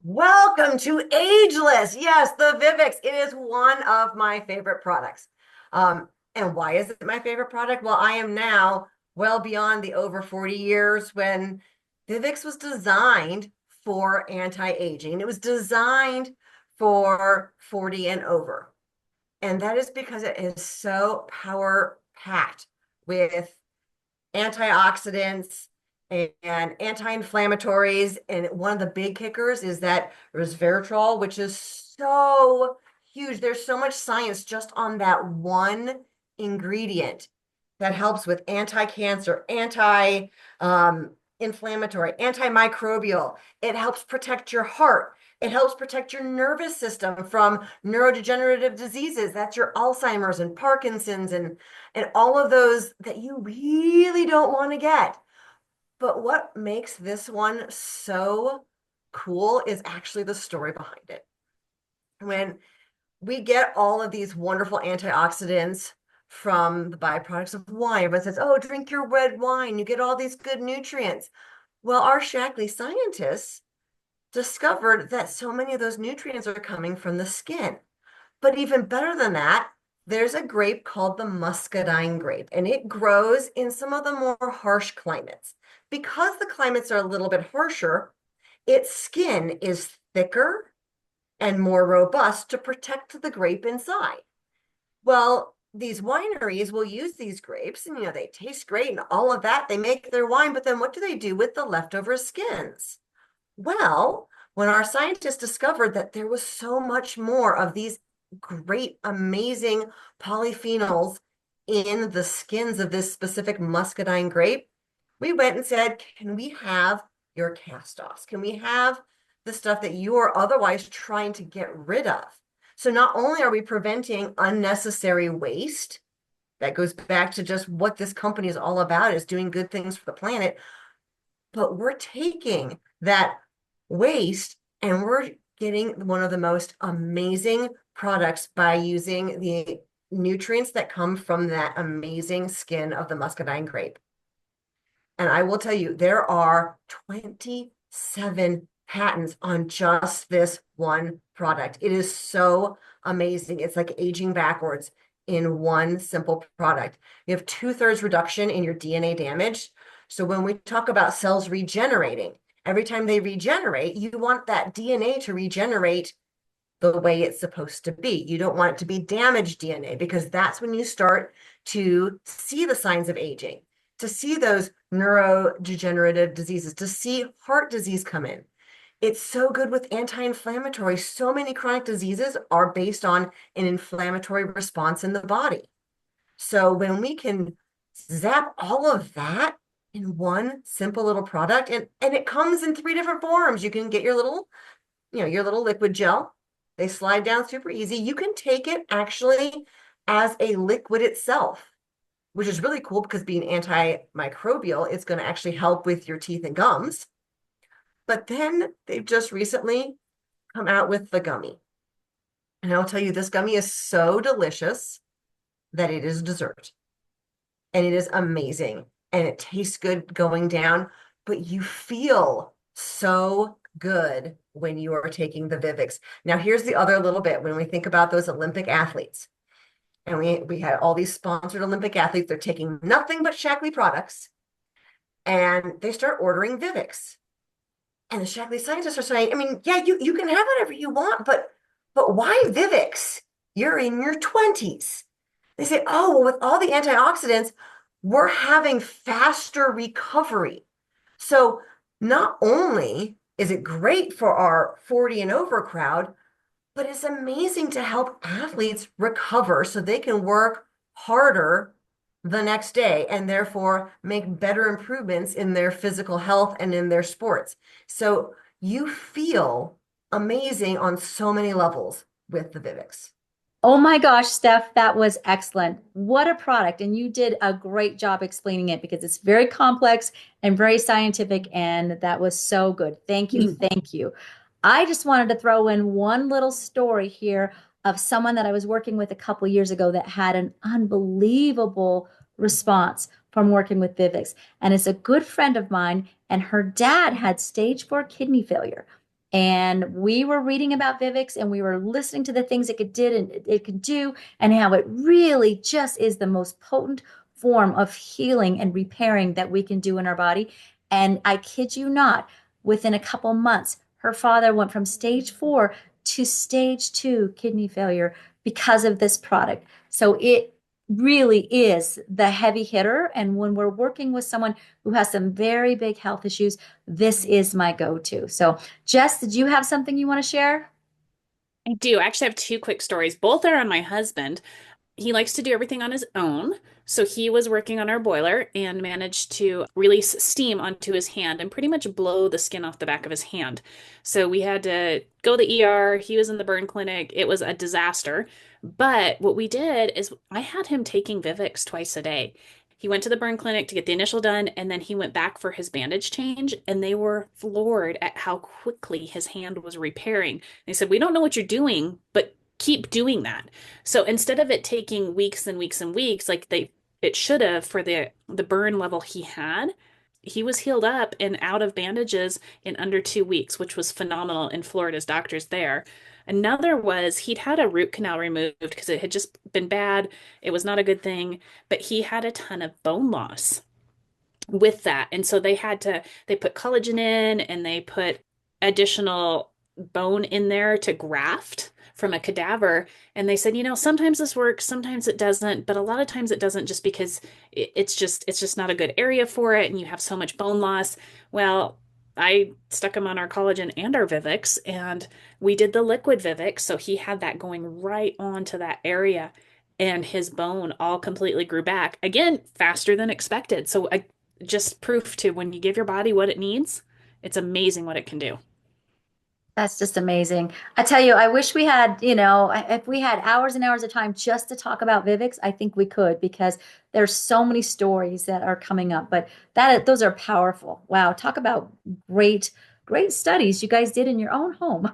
Welcome to Ageless. Yes, the Vivix. It is one of my favorite products. And why is it my favorite product? Well, I am now well beyond the over 40 years when Vivix was designed for anti-aging. It was designed for 40 and over. And that is because it is so power packed with antioxidants and anti-inflammatories. And one of the big kickers is that resveratrol, which is so huge. There's so much science just on that one ingredient that helps with anti-cancer, anti-inflammatory, antimicrobial. It helps protect your heart. It helps protect your nervous system from neurodegenerative diseases. That's your Alzheimer's and Parkinson's and all of those that you really don't want to get. But what makes this one so cool is actually the story behind it. When we get all of these wonderful antioxidants from the byproducts of wine, everyone says, oh, drink your red wine, you get all these good nutrients. Well, our Shaklee scientists discovered that so many of those nutrients are coming from the skin. But even better than that, there's a grape called the muscadine grape, and it grows in some of the more harsh climates. Because the climates are a little bit harsher, its skin is thicker and more robust to protect the grape inside. Well, these wineries will use these grapes and, they taste great and all of that. They make their wine, but then what do they do with the leftover skins? Well, when our scientists discovered that there was so much more of these great, amazing polyphenols in the skins of this specific muscadine grape, we went and said, can we have your cast-offs? Can we have the stuff that you are otherwise trying to get rid of? So not only are we preventing unnecessary waste, that goes back to just what this company is all about, is doing good things for the planet, but we're taking that waste and we're getting one of the most amazing products by using the nutrients that come from that amazing skin of the muscadine grape. And I will tell you, there are 27 patents on just this one product. It is so amazing. It's like aging backwards in one simple product. You have 2/3 reduction in your DNA damage. So when we talk about cells regenerating, every time they regenerate, you want that DNA to regenerate the way it's supposed to be. You don't want it to be damaged DNA, because that's when you start to see the signs of aging, to see those neurodegenerative diseases, to see heart disease come in. It's so good with anti-inflammatory. So many chronic diseases are based on an inflammatory response in the body. So when we can zap all of that in one simple little product, and it comes in 3 different forms. You can get your little, your little liquid gel. They slide down super easy. You can take it actually as a liquid itself, which is really cool because being antimicrobial, it's going to actually help with your teeth and gums. But then they've just recently come out with the gummy. And I'll tell you, this gummy is so delicious that it is dessert. And it is amazing. And it tastes good going down, but you feel so good when you are taking the Vivix. Now, here's the other little bit. When we think about those Olympic athletes, and we had all these sponsored Olympic athletes, they're taking nothing but Shaklee products, and they start ordering Vivix. And the Shaklee scientists are saying, I mean, yeah, you can have whatever you want, but why Vivix? You're in your 20s. They say, oh, well, with all the antioxidants, we're having faster recovery. So not only is it great for our 40 and over crowd, but it's amazing to help athletes recover so they can work harder the next day and therefore make better improvements in their physical health and in their sports. So you feel amazing on so many levels with the Vivix. Oh my gosh, Steph, that was excellent. What a product. And you did a great job explaining it because it's very complex and very scientific. And that was so good. Thank you. Thank you. I just wanted to throw in one little story here of someone that I was working with a couple years ago that had an unbelievable response from working with Vivix. And it's a good friend of mine, and her dad had stage 4 kidney failure. And we were reading about Vivix and we were listening to the things it could did and it could do and how it really just is the most potent form of healing and repairing that we can do in our body. And I kid you not, within a couple months, her father went from stage 4 to stage 2 kidney failure because of this product. So it really is the heavy hitter. And when we're working with someone who has some very big health issues, this is my go-to. So, Jess, did you have something you want to share? I do. I actually have two quick stories. Both are on my husband. He likes to do everything on his own. So he was working on our boiler and managed to release steam onto his hand and pretty much blow the skin off the back of his hand. So we had to go to the ER. He was in the burn clinic. It was a disaster. But what we did is I had him taking Vivix twice a day. He went to the burn clinic to get the initial done, and then he went back for his bandage change, and they were floored at how quickly his hand was repairing. They said, "We don't know what you're doing, but keep doing that." So instead of it taking weeks and weeks and weeks, like it should have for the burn level he had, he was healed up and out of bandages in under 2 weeks, which was phenomenal in Florida's doctors there. Another was he'd had a root canal removed because it had just been bad. It was not a good thing, but he had a ton of bone loss with that. And so they put collagen in and they put additional bone in there to graft from a cadaver. And they said, sometimes this works, sometimes it doesn't, but a lot of times it doesn't just because it's just not a good area for it and you have so much bone loss. Well, I stuck him on our collagen and our Vivix, and we did the liquid Vivix. So he had that going right onto that area, and his bone all completely grew back again faster than expected. So just proof to when you give your body what it needs, it's amazing what it can do. That's just amazing. I tell you, I wish we had, if we had hours and hours of time just to talk about Vivix, I think we could because there's so many stories that are coming up. But those are powerful. Wow, talk about great, great studies you guys did in your own home.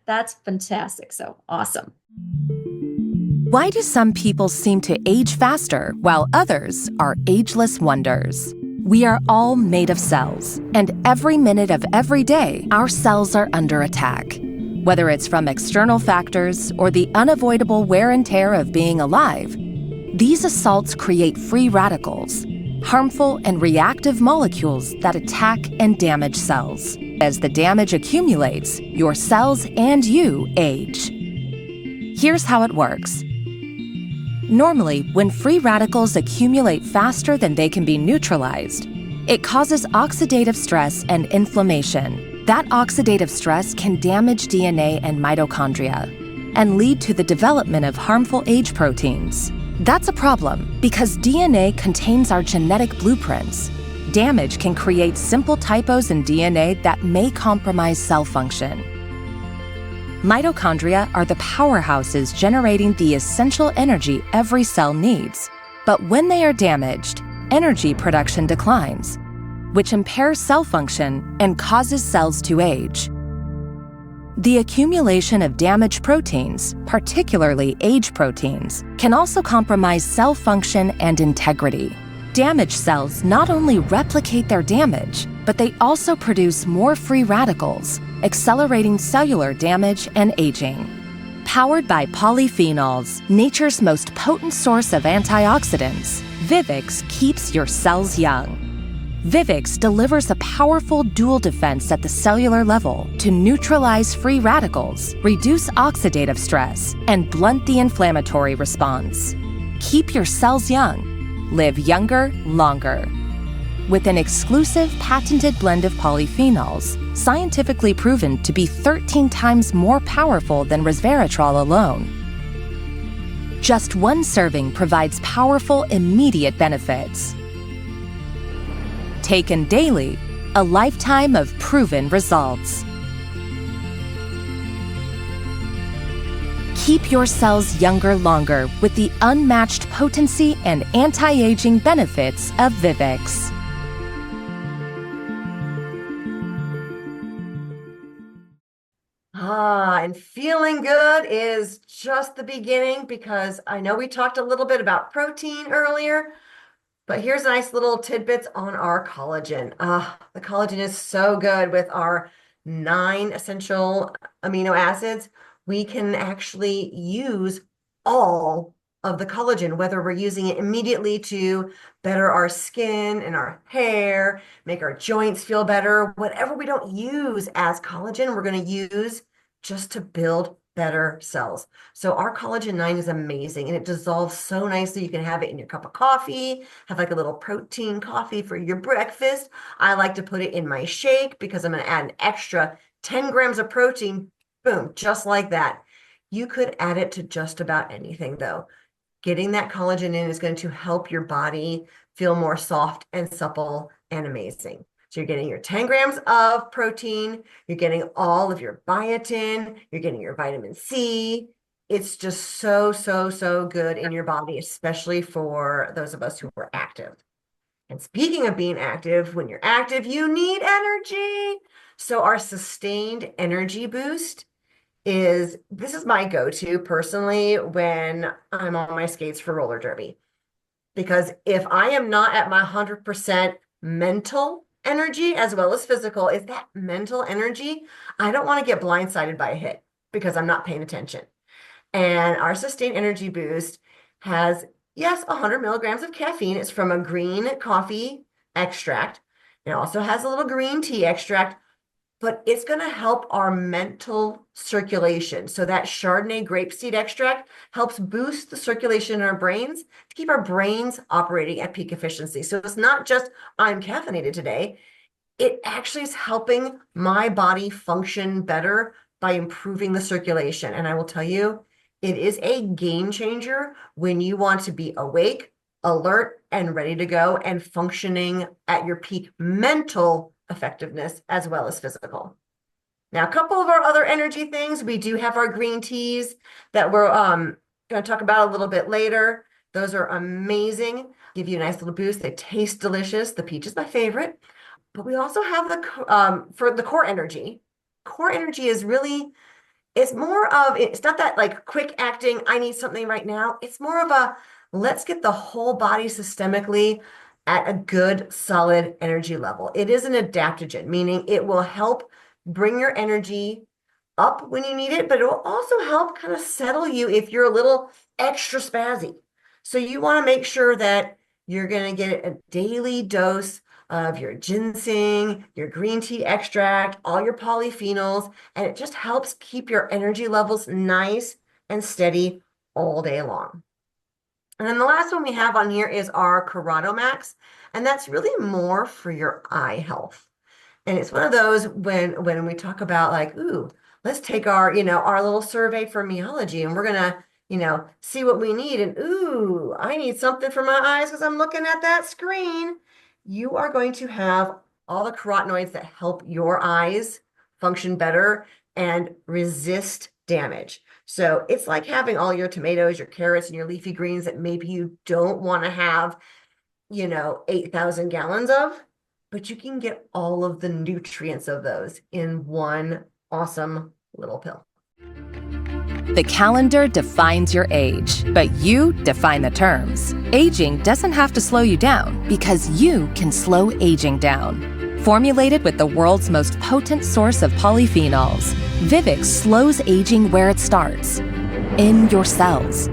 That's fantastic. So awesome. Why do some people seem to age faster while others are ageless wonders? We are all made of cells, and every minute of every day, our cells are under attack. Whether it's from external factors or the unavoidable wear and tear of being alive, these assaults create free radicals, harmful and reactive molecules that attack and damage cells. As the damage accumulates, your cells and you age. Here's how it works. Normally, when free radicals accumulate faster than they can be neutralized, it causes oxidative stress and inflammation. That oxidative stress can damage DNA and mitochondria and lead to the development of harmful age proteins. That's a problem because DNA contains our genetic blueprints. Damage can create simple typos in DNA that may compromise cell function. Mitochondria are the powerhouses generating the essential energy every cell needs. But when they are damaged, energy production declines, which impairs cell function and causes cells to age. The accumulation of damaged proteins, particularly age proteins, can also compromise cell function and integrity. Damaged cells not only replicate their damage, but they also produce more free radicals, accelerating cellular damage and aging. Powered by polyphenols, nature's most potent source of antioxidants, Vivix keeps your cells young. Vivix delivers a powerful dual defense at the cellular level to neutralize free radicals, reduce oxidative stress, and blunt the inflammatory response. Keep your cells young. Live younger, longer. With an exclusive patented blend of polyphenols, scientifically proven to be 13 times more powerful than resveratrol alone. Just one serving provides powerful, immediate benefits. Taken daily, a lifetime of proven results. Keep your cells younger longer with the unmatched potency and anti-aging benefits of Vivix. And feeling good is just the beginning because I know we talked a little bit about protein earlier, but here's nice little tidbits on our collagen. The collagen is so good with our 9 essential amino acids, we can actually use all of the collagen, whether we're using it immediately to better our skin and our hair, make our joints feel better. Whatever we don't use as collagen, we're going to use just to build better cells. So our collagen 9 is amazing, and it dissolves so nicely. You can have it in your cup of coffee, have like a little protein coffee for your breakfast. I like to put it in my shake because I'm going to add an extra 10 grams of protein. Boom, just like that. You could add it to just about anything though. Getting that collagen in is going to help your body feel more soft and supple and amazing. So you're getting your 10 grams of protein, you're getting all of your biotin, you're getting your vitamin C. It's just so, so, so good in your body, especially for those of us who are active. And speaking of being active, when you're active, you need energy. So our sustained energy boost this is my go-to personally when I'm on my skates for roller derby. Because if I am not at my 100% mental energy as well as physical, is that mental energy, I don't want to get blindsided by a hit because I'm not paying attention. And our sustained energy boost has, yes, 100 milligrams of caffeine. It's from a green coffee extract. It also has a little green tea extract, but it's going to help our mental circulation. So that Chardonnay grapeseed extract helps boost the circulation in our brains to keep our brains operating at peak efficiency. So it's not just I'm caffeinated today. It actually is helping my body function better by improving the circulation. And I will tell you, it is a game changer when you want to be awake, alert, and ready to go and functioning at your peak mental effectiveness as well as physical. Now, a couple of our other energy things, we do have our green teas that we're going to talk about a little bit later. Those are amazing, give you a nice little boost. They taste delicious. The peach is my favorite. But we also have for the core energy. Core energy is really, it's not that like quick acting, I need something right now. It's more of a, let's get the whole body systemically at a good, solid energy level. It is an adaptogen, meaning it will help bring your energy up when you need it, but it will also help kind of settle you if you're a little extra spazzy. So you want to make sure that you're going to get a daily dose of your ginseng, your green tea extract, all your polyphenols, and it just helps keep your energy levels nice and steady all day long. And then the last one we have on here is our Corrado Max, and that's really more for your eye health. And it's one of those when we talk about like, ooh, let's take our little survey for meology and we're gonna, see what we need. And ooh, I need something for my eyes because I'm looking at that screen. You are going to have all the carotenoids that help your eyes function better and resist damage. So it's like having all your tomatoes, your carrots, and your leafy greens that maybe you don't want to have, 8,000 gallons of, but you can get all of the nutrients of those in one awesome little pill. The calendar defines your age, but you define the terms. Aging doesn't have to slow you down because you can slow aging down. Formulated with the world's most potent source of polyphenols, Vivix slows aging where it starts, in your cells.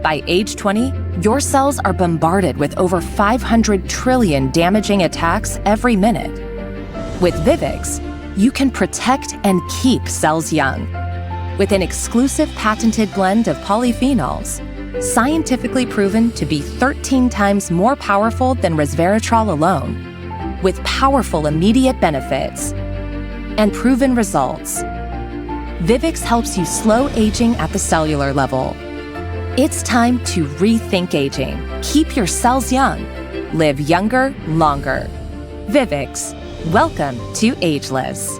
By age 20, your cells are bombarded with over 500 trillion damaging attacks every minute. With Vivix, you can protect and keep cells young. With an exclusive patented blend of polyphenols, scientifically proven to be 13 times more powerful than resveratrol alone, with powerful immediate benefits and proven results. Vivix helps you slow aging at the cellular level. It's time to rethink aging. Keep your cells young. Live younger, longer. Vivix. Welcome to Ageless.